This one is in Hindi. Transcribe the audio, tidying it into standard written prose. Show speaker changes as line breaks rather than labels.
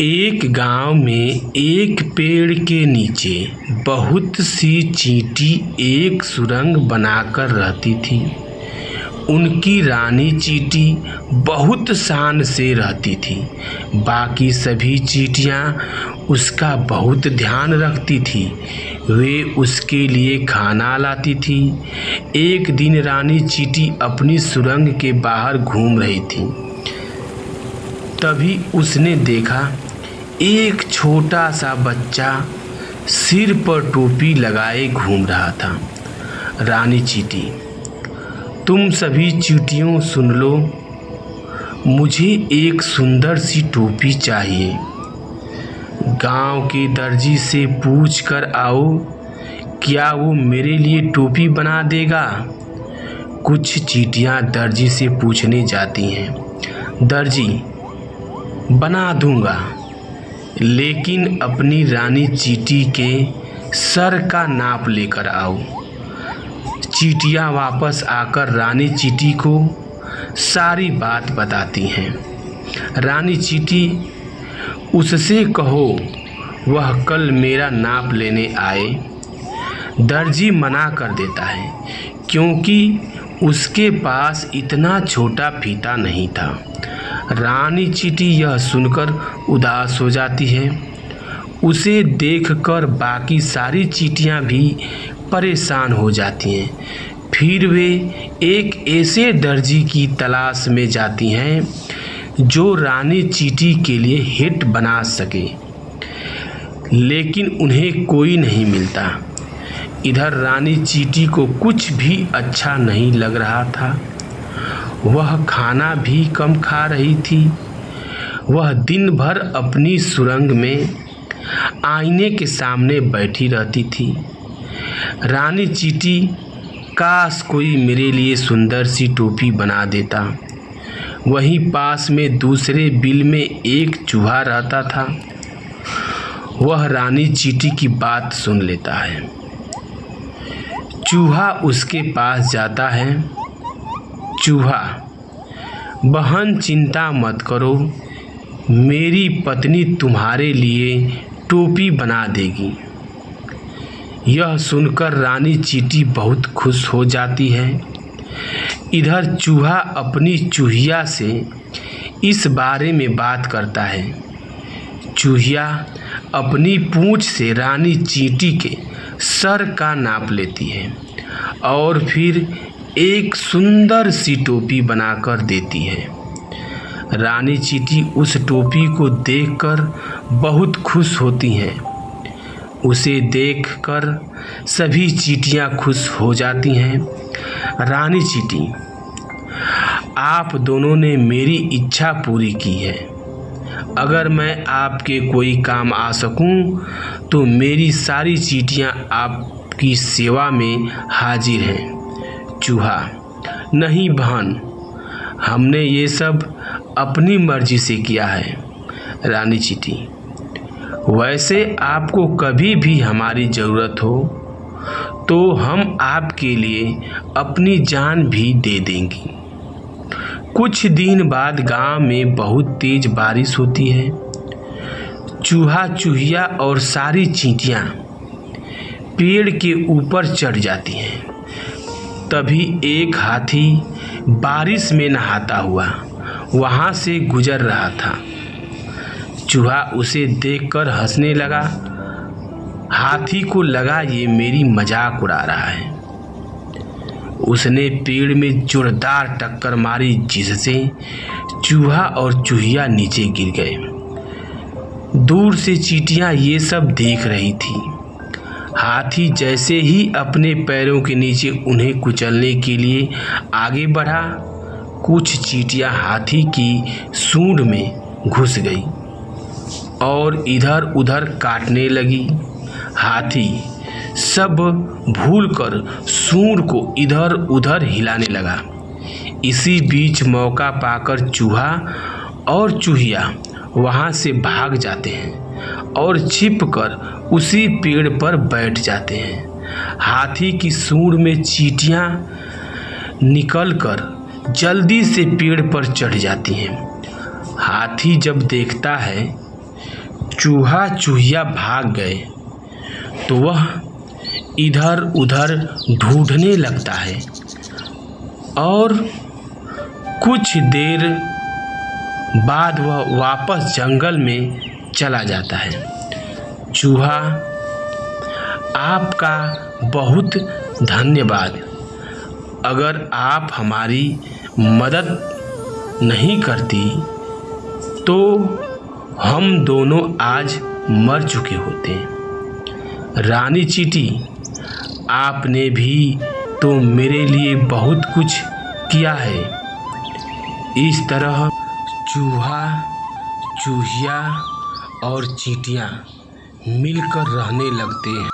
एक गांव में एक पेड़ के नीचे बहुत सी चींटी एक सुरंग बनाकर रहती थी। उनकी रानी चींटी बहुत शान से रहती थी। बाकी सभी चींटियां उसका बहुत ध्यान रखती थी। वे उसके लिए खाना लाती थी। एक दिन रानी चींटी अपनी सुरंग के बाहर घूम रही थी। तभी उसने देखा एक छोटा सा बच्चा सिर पर टोपी लगाए घूम रहा था। रानी चींटी, तुम सभी चींटियों सुन लो, मुझे एक सुंदर सी टोपी चाहिए। गांव के दर्जी से पूछ कर आओ, क्या वो मेरे लिए टोपी बना देगा? कुछ चींटियां दर्जी से पूछने जाती हैं। दर्जी, बना दूंगा, लेकिन अपनी रानी चींटी के सर का नाप लेकर आओ। चींटियां वापस आकर रानी चींटी को सारी बात बताती हैं। रानी चींटी, उससे कहो वह कल मेरा नाप लेने आए। दर्जी मना कर देता है, क्योंकि उसके पास इतना छोटा फीता नहीं था। रानी चींटी यह सुनकर उदास हो जाती है। उसे देखकर बाकी सारी चींटियां भी परेशान हो जाती हैं। फिर वे एक ऐसे दर्जी की तलाश में जाती हैं जो रानी चींटी के लिए हिट बना सके, लेकिन उन्हें कोई नहीं मिलता। इधर रानी चींटी को कुछ भी अच्छा नहीं लग रहा था। वह खाना भी कम खा रही थी। वह दिन भर अपनी सुरंग में आईने के सामने बैठी रहती थी। रानी चींटी, काश कोई मेरे लिए सुंदर सी टोपी बना देता। वहीं पास में दूसरे बिल में एक चूहा रहता था। वह रानी चींटी की बात सुन लेता है। चूहा उसके पास जाता है। चूहा, बहन चिंता मत करो, मेरी पत्नी तुम्हारे लिए टोपी बना देगी। यह सुनकर रानी चींटी बहुत खुश हो जाती है। इधर चूहा अपनी चूहिया से इस बारे में बात करता है। चूहिया अपनी पूंछ से रानी चींटी के सर का नाप लेती है और फिर एक सुंदर सी टोपी बनाकर देती है। रानी चींटी उस टोपी को देखकर बहुत खुश होती हैं। उसे देखकर सभी चींटियां खुश हो जाती हैं। रानी चींटी, आप दोनों ने मेरी इच्छा पूरी की है। अगर मैं आपके कोई काम आ सकूं, तो मेरी सारी चींटियां आपकी सेवा में हाजिर हैं। चूहा, नहीं बहन, हमने ये सब अपनी मर्जी से किया है। रानी चींटी, वैसे आपको कभी भी हमारी ज़रूरत हो तो हम आपके लिए अपनी जान भी दे देंगी। कुछ दिन बाद गांव में बहुत तेज बारिश होती है। चूहा, चूहिया और सारी चींटियां पेड़ के ऊपर चढ़ जाती हैं। तभी एक हाथी बारिश में नहाता हुआ वहां से गुजर रहा था। चूहा उसे देखकर हंसने लगा। हाथी को लगा ये मेरी मजाक उड़ा रहा है। उसने पेड़ में जोरदार टक्कर मारी, जिससे चूहा और चूहिया नीचे गिर गए। दूर से चींटियां ये सब देख रही थी। हाथी जैसे ही अपने पैरों के नीचे उन्हें कुचलने के लिए आगे बढ़ा, कुछ चींटियां हाथी की सूंड में घुस गई और इधर उधर काटने लगी। हाथी सब भूलकर सूंड को इधर उधर हिलाने लगा। इसी बीच मौका पाकर चूहा और चूहिया वहां से भाग जाते हैं और छिपकर उसी पेड़ पर बैठ जाते हैं। हाथी की सूंड में चींटियां निकलकर जल्दी से पेड़ पर चढ़ जाती हैं। हाथी जब देखता है चूहा चूहिया भाग गए तो वह इधर उधर ढूंढने लगता है और कुछ देर बाद वह वापस जंगल में चला जाता है। चूहा, आपका बहुत धन्यवाद। अगर आप हमारी मदद नहीं करती तो हम दोनों आज मर चुके होते। रानी चींटी, आपने भी तो मेरे लिए बहुत कुछ किया है। इस तरह चूहा, चूहिया और चींटियाँ मिलकर रहने लगते हैं।